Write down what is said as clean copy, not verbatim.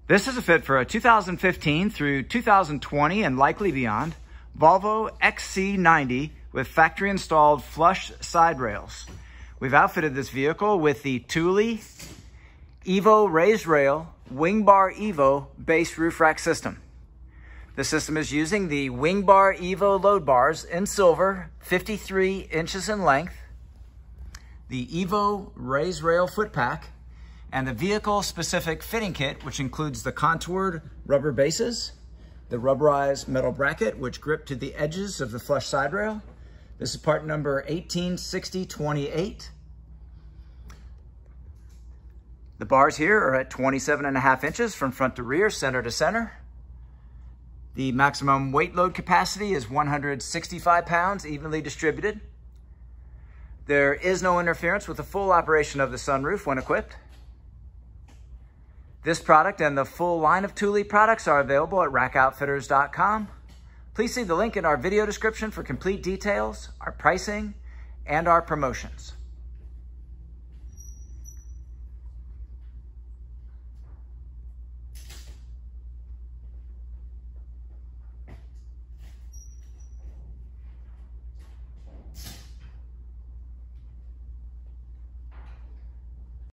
This is a fit for a 2015 through 2020 and likely beyond Volvo XC90 with factory installed flush side rails. We've outfitted this vehicle with the Thule EVO raised rail WingBar EVO base roof rack system. The system is using the WingBar EVO load bars in silver, 53 inches in length, the EVO raised rail foot pack, and the vehicle-specific fitting kit, which includes the contoured rubber bases, the rubberized metal bracket, which grip to the edges of the flush side rail. This is part number 186028. The bars here are at 27.5 inches from front to rear, center to center. The maximum weight load capacity is 165 pounds, evenly distributed. There is no interference with the full operation of the sunroof when equipped. This product and the full line of Thule products are available at rackoutfitters.com. Please see the link in our video description for complete details, our pricing, and our promotions.